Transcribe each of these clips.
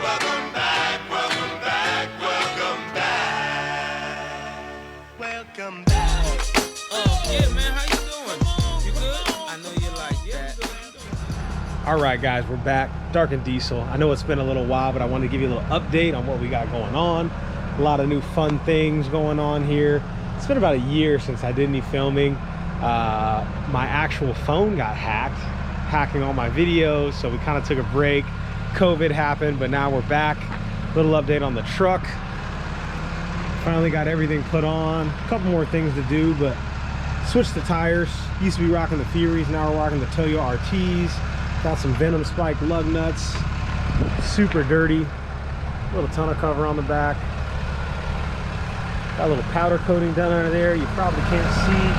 Welcome back, welcome back, welcome back. Welcome back. Yeah, man, how you doing? You good? I know you like that. All right, guys, we're back. Dark and Diesel. I know it's been a little while, but I wanted to give you a little update on what we got going on. A lot of new fun things going on here. It's been about a year since I did any filming. My actual phone got hacked, hacking all my videos, so we kind of took a break. COVID happened, but now we're back. Little update on the truck. Finally got everything put on. A couple more things to do, but switched the tires. Used to be rocking the Furies, now we're rocking the Toyo RTs. Got some Venom Spike lug nuts. Super dirty. Little tonneau cover on the back. Got a little powder coating done under there. You probably can't see.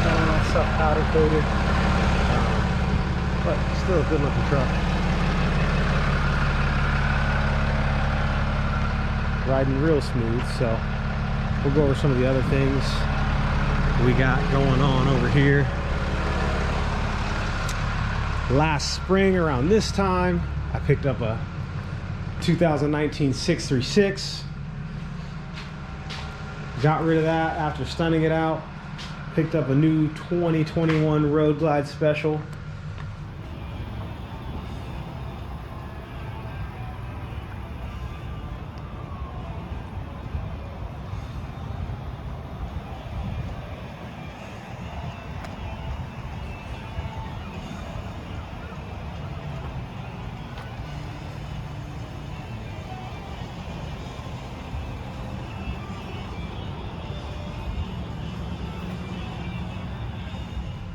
Got all that stuff powder coated. But still a good looking truck. Riding real smooth, so we'll go over some of the other things we got going on over here. Last spring around this time, I picked up a 2019 636. Got rid of that after stunning it out. Picked up a new 2021 Road Glide Special.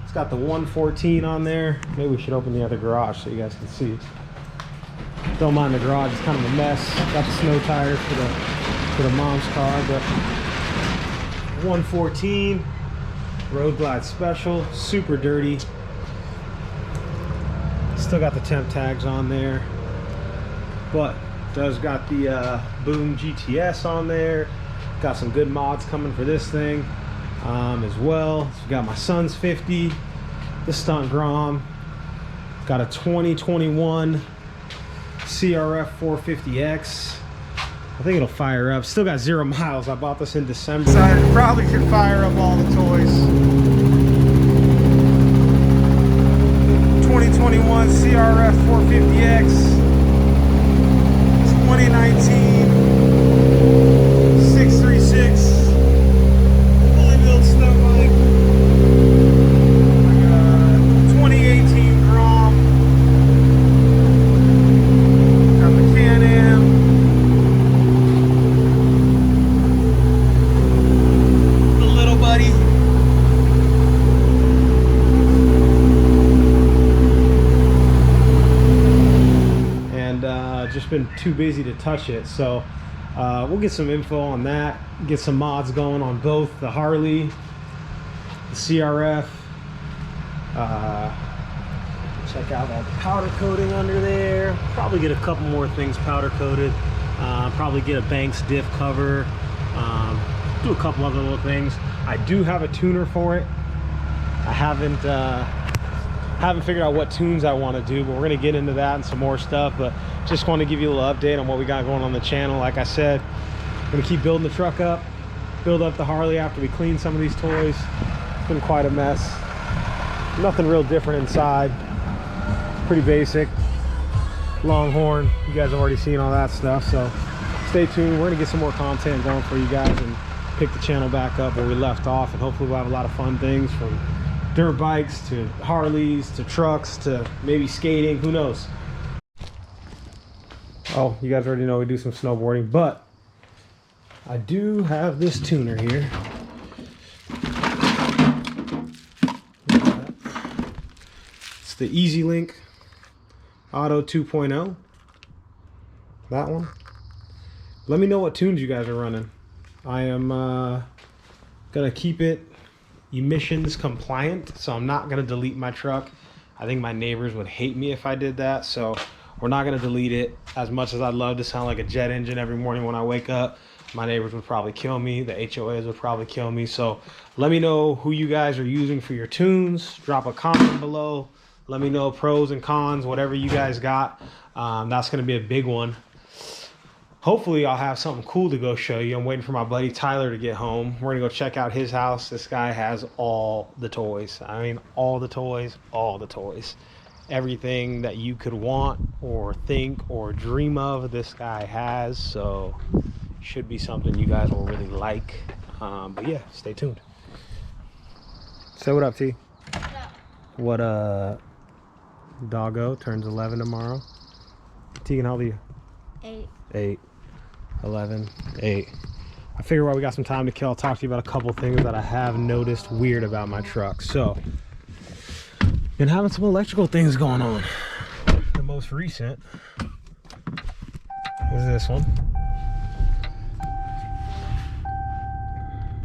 It's got the 114 on there. Maybe we should open the other garage so you guys can see. Don't mind the garage, it's kind of a mess. Got the snow tires for the mom's car, but 114 Road Glide Special, super dirty. Still got the temp tags on there, but does got the Boom GTS on there. Got some good mods coming for this thing. As well. So got my son's 50, the Stunt Grom, got a 2021 CRF 450X. I think it'll fire up. Still got 0 miles. I bought this in December. So I probably could fire up all the toys. 2021 CRF 450X, 2019 636. Just been too busy to touch it, so we'll get some info on that, get some mods going on both the Harley, the CRF. Check out all the powder coating under there. Probably get a couple more things powder coated. Probably get a Banks diff cover. Do a couple other little things. I do have a tuner for it. I haven't figured out what tunes I want to do, but we're going to get into that and some more stuff. But just want to give you a little update on what we got going on the channel. Like I said, I'm going to keep building the truck up, build up the Harley after we clean some of these toys. It's been quite a mess. Nothing real different inside. Pretty basic. Longhorn, you guys have already seen all that stuff, so stay tuned. We're going to get some more content going for you guys and pick the channel back up where we left off, and hopefully we'll have a lot of fun things, from dirt bikes to Harleys to trucks to maybe skating, who knows. Oh, you guys already know we do some snowboarding, but I do have this tuner here. It's the EZ Lynk Auto 2.0. That one. Let me know what tunes you guys are running. I am gonna keep it emissions compliant, so I'm not gonna delete my truck. I think my neighbors would hate me if I did that, so we're not gonna delete it. As much as I'd love to sound like a jet engine every morning when I wake up, my neighbors would probably kill me. The HOAs would probably kill me. So let me know who you guys are using for your tunes. Drop a comment below. Let me know pros and cons, whatever you guys got. That's going to be a big one. Hopefully I'll have something cool to go show you. I'm waiting for my buddy Tyler to get home. We're gonna go check out his house. This guy has all the toys. I mean, all the toys, all the toys. Everything that you could want or think or dream of, this guy has. So should be something you guys will really like. But yeah, stay tuned. Say what up, T. What doggo turns 11 tomorrow. Tegan, how old are you? 8, 11, 8. I figure while we got some time to kill, I'll talk to you about a couple things that I have noticed weird about my truck. So, been having some electrical things going on. The most recent is this one.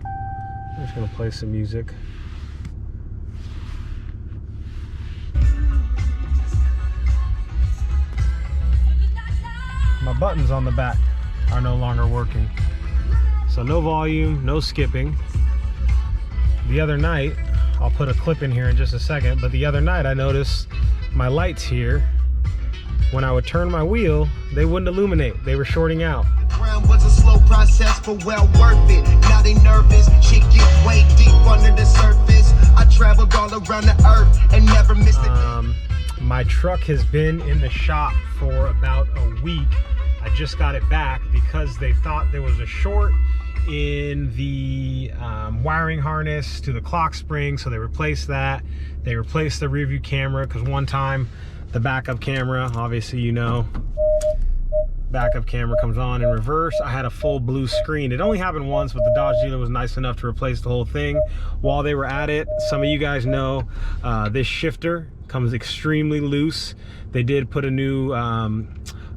I'm just gonna play some music. My buttons on the back are no longer working. So no volume, no skipping. The other night, I'll put a clip in here in just a second, but the other night I noticed my lights here, when I would turn my wheel, they wouldn't illuminate. They were shorting out. Was a slow process, but well worth it. Now they nervous, shit get way deep under the surface. I traveled all around the earth and never missed it. My truck has been in the shop for about a week. I just got it back because they thought there was a short in the wiring harness to the clock spring, so they replaced that. They replaced the rear view camera because one time the backup camera, obviously you know, backup camera comes on in reverse. I had a full blue screen. It only happened once, but the Dodge dealer was nice enough to replace the whole thing. While they were at it, some of you guys know this shifter comes extremely loose. They did put a new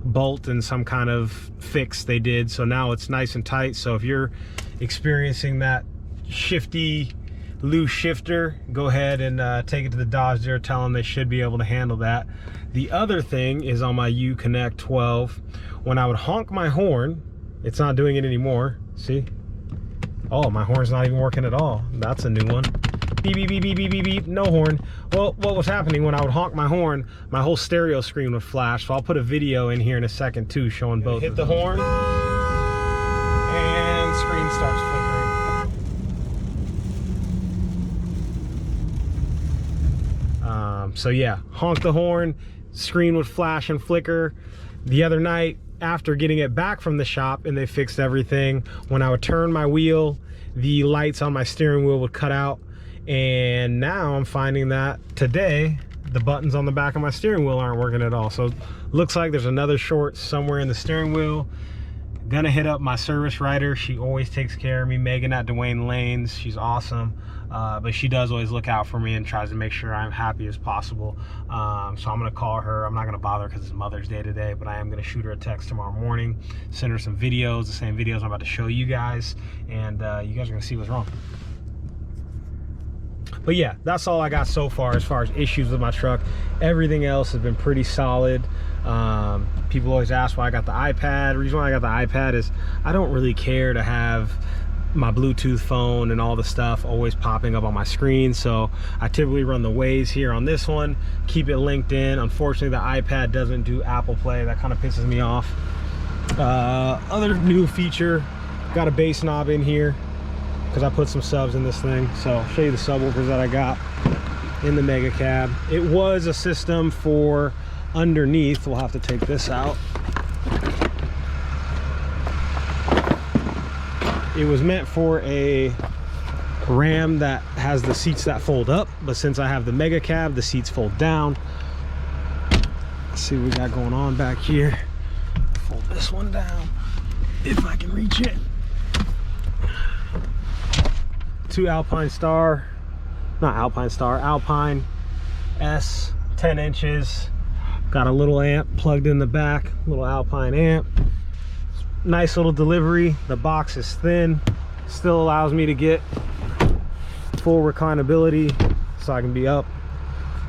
bolt and some kind of fix they did, so now it's nice and tight. So if you're experiencing that shifty loose shifter, go ahead and take it to the Dodge dealer, tell them they should be able to handle that. The other thing is on my Uconnect 12, when I would honk my horn, it's not doing it anymore. See? Oh, my horn's not even working at all. That's a new one. Beep, beep, beep, beep, beep, beep, beep, no horn. Well, what was happening when I would honk my horn, my whole stereo screen would flash. So I'll put a video in here in a second too, showing both. Hit the horn, and screen starts flickering. So yeah, honk the horn, screen would flash and flicker. The other night, after getting it back from the shop and they fixed everything, when I would turn my wheel, the lights on my steering wheel would cut out. And now I'm finding that today the buttons on the back of my steering wheel aren't working at all. So looks like there's another short somewhere in the steering wheel. Gonna hit up my service writer. She always takes care of me, Megan at Dwayne Lanes. She's awesome, but she does always look out for me and tries to make sure I'm happy as possible. So I'm gonna call her. I'm not gonna bother because it's Mother's Day today, but I am gonna shoot her a text tomorrow morning, send her some videos, the same videos I'm about to show you guys, and you guys are gonna see what's wrong. But yeah, that's all I got so far as issues with my truck. Everything else has been pretty solid. People always ask why I got the iPad. The reason why I got the iPad is I don't really care to have my Bluetooth phone and all the stuff always popping up on my screen. So I typically run the Waze here on this one, keep it linked in. Unfortunately, the iPad doesn't do Apple Play. That kind of pisses me off. Other new feature, got a bass knob in here, because I put some subs in this thing. So I'll show you the subwoofers that I got in the mega cab. It was a system for underneath. We'll have to take this out. It was meant for a Ram that has the seats that fold up, but since I have the mega cab, the seats fold down. Let's see what we got going on back here. Fold this one down if I can reach it. Two Alpine S, 10 inches. Got a little amp plugged in the back, little Alpine amp. Nice little delivery. The box is thin, still allows me to get full reclinability, so I can be up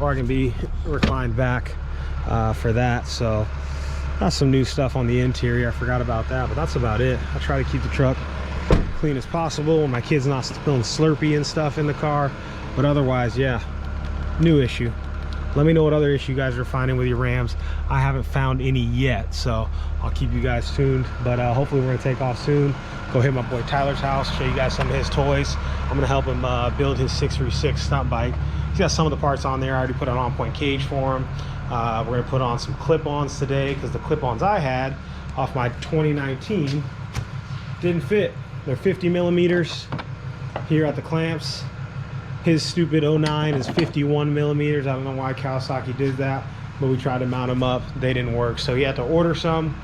or I can be reclined back for that. So that's some new stuff on the interior. I forgot about that, but that's about it. I try to keep the truck clean as possible when my kids not spilling Slurpee and stuff in the car, but otherwise, yeah, new issue. Let me know what other issue you guys are finding with your Rams. I haven't found any yet, so I'll keep you guys tuned. But hopefully we're gonna take off soon. Go hit my boy Tyler's house, show you guys some of his toys. I'm gonna help him build his 636 stunt bike. He's got some of the parts on there. I already put an on-point cage for him. We're gonna put on some clip-ons today because the clip-ons I had off my 2019 didn't fit. They're 50 millimeters here at the clamps. His stupid 09 is 51 millimeters. I don't know why Kawasaki did that, but we tried to mount them up. They didn't work, so he had to order some.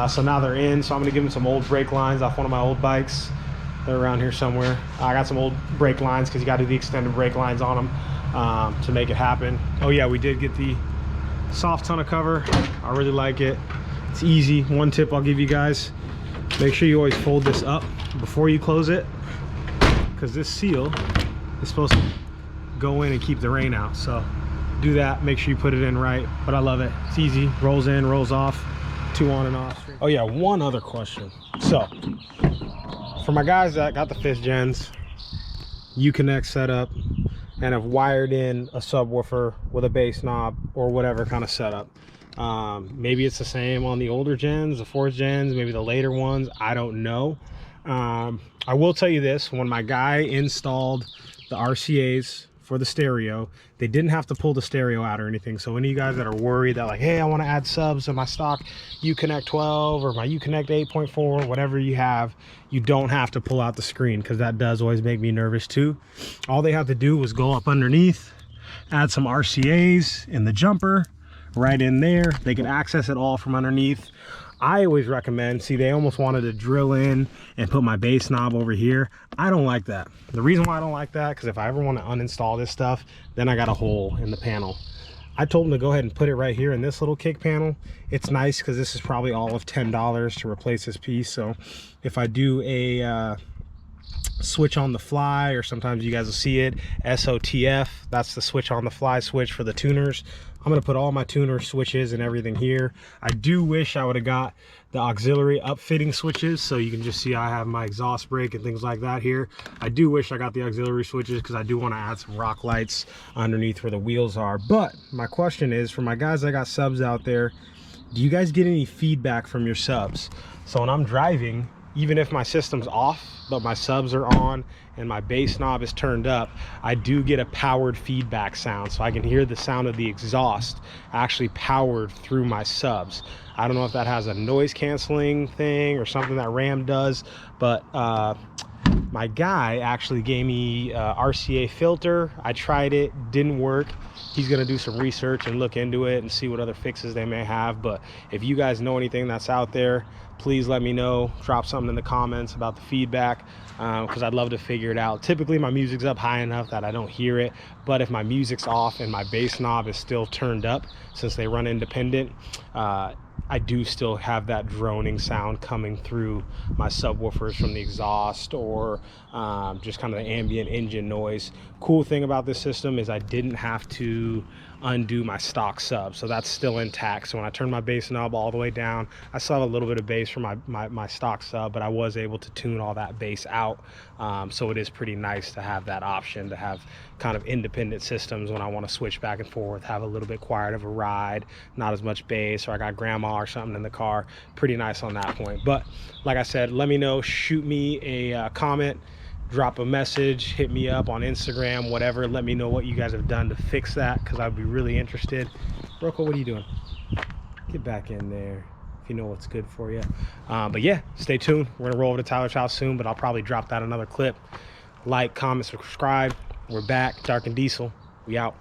So now they're in, so I'm gonna give him some old brake lines off one of my old bikes. They're around here somewhere. I got some old brake lines because you got to do the extended brake lines on them to make it happen. Oh yeah, we did get the soft tonneau cover. I really like it. It's easy. One tip I'll give you guys: make sure you always fold this up before you close it, because this seal is supposed to go in and keep the rain out. So do that, make sure you put it in right. But I love it. It's easy. Rolls in, rolls off, 2 on and off. Oh yeah, one other question. So for my guys that got the 5th gens Uconnect setup and have wired in a subwoofer with a bass knob or whatever kind of setup, maybe it's the same on the older gens, the 4th gens, maybe the later ones, I don't know. I will tell you this: when my guy installed the RCAs for the stereo, they didn't have to pull the stereo out or anything. So any of you guys that are worried that like, hey, I want to add subs to my stock Uconnect 12 or my Uconnect 8.4, whatever you have, you don't have to pull out the screen, because that does always make me nervous too. All they have to do was go up underneath, add some RCAs in the jumper right in there. They can access it all from underneath. I always recommend, see, they almost wanted to drill in and put my bass knob over here. I don't like that. The reason why I don't like that, because if I ever want to uninstall this stuff, then I got a hole in the panel. I told them to go ahead and put it right here in this little kick panel. It's nice because this is probably all of $10 to replace this piece. So if I do a switch on the fly, or sometimes you guys will see it, SOTF, that's the switch on the fly switch for the tuners. I'm gonna put all my tuner switches and everything here. I do wish I would have got the auxiliary upfitting switches, so you can just see I have my exhaust brake and things like that here. I do wish I got the auxiliary switches because I do want to add some rock lights underneath where the wheels are. But my question is, for my guys that got subs out there, do you guys get any feedback from your subs? So when I'm driving, even if my system's off but my subs are on and my bass knob is turned up, I do get a powered feedback sound, so I can hear the sound of the exhaust actually powered through my subs. I don't know if that has a noise canceling thing or something that Ram does, but my guy actually gave me RCA filter. I tried it, didn't work. He's gonna do some research and look into it and see what other fixes they may have. But if you guys know anything that's out there, please let me know. Drop something in the comments about the feedback, because I'd love to figure it out. Typically my music's up high enough that I don't hear it, but if my music's off and my bass knob is still turned up, since they run independent, I do still have that droning sound coming through my subwoofers from the exhaust, or just kind of the ambient engine noise. Cool thing about this system is I didn't have to undo my stock sub, so that's still intact. So when I turn my bass knob all the way down, I still have a little bit of bass from my stock sub, but I was able to tune all that bass out. So it is pretty nice to have that option, to have kind of independent systems when I want to switch back and forth, have a little bit quieter of a ride, not as much bass, or I got grandma or something in the car. Pretty nice on that point. But like I said, let me know, shoot me a comment, drop a message, hit me up on Instagram, whatever. Let me know what you guys have done to fix that, because I'd be really interested. Rocco, what are you doing? Get back in there if you know what's good for you. But yeah, stay tuned. We're gonna roll over to Tyler's house soon, but I'll probably drop that another clip. Like, comment, subscribe. We're back. Dark and Diesel. We out.